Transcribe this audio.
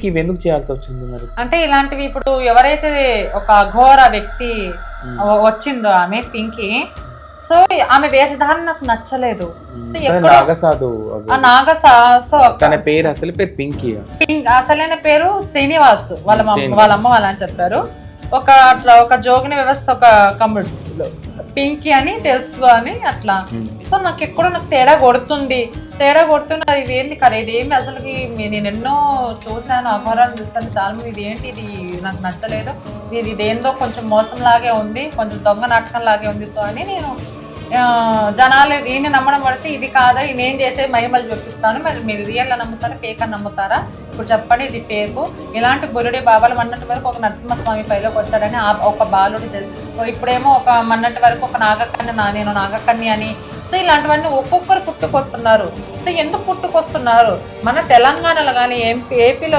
ఇవెందుకు చేయాల్సి వచ్చింది మరి? అంటే ఇలాంటివి ఇప్పుడు ఎవరైతే ఒక అఘోర వ్యక్తి వచ్చిందో ఆమె పింకీ, సో ఆమె వేషధారణ నాకు నచ్చలేదు. సో సో తన పేరు అసలు పేరు పింకీ, అసలైన పేరు శ్రీనివాస్. వాళ్ళ అమ్మ వాళ్ళని చెప్పారు. ఒక జోగిని వ్యవస్థ ఒక కమ్ముడు పింకీ అని తెలుసు అని అట్లా. సో నాకు ఎక్కడో నాకు తేడా కొడుతుంది. అది ఇదేంది కదా, ఇదేంది అసలుకి నేను ఎన్నో చూసాను, అఘోరాలు చూసాను చాలా మంది, ఇదేంటి ఇది నాకు నచ్చలేదు, ఇదేందో కొంచెం మోసం లాగే ఉంది, కొంచెం దొంగ నాటకం లాగే ఉంది. సో అని నేను జనాలు ఈయన నమ్మడం పడితే ఇది కాదా, నేను చేసే మహిమలు చూపిస్తాను, మరి మీరు రియల్ నమ్ముతారా ఫేక్ అని నమ్ముతారా ఇప్పుడు చెప్పండి. ఇది ఫేకు. ఇలాంటి బురుడి బాబాలు మొన్నటి వరకు ఒక నరసింహస్వామి పైలోకి వచ్చాడని ఒక బాలుడు, ఇప్పుడేమో ఒక మొన్నటి వరకు ఒక నాగకన్య, నేను నాగకన్య అని. సో ఇలాంటివన్నీ ఒక్కొక్కరు పుట్టుకొస్తున్నారు. సో ఎందుకు పుట్టుకొస్తున్నారు? మన తెలంగాణలో కానీ ఏపీలో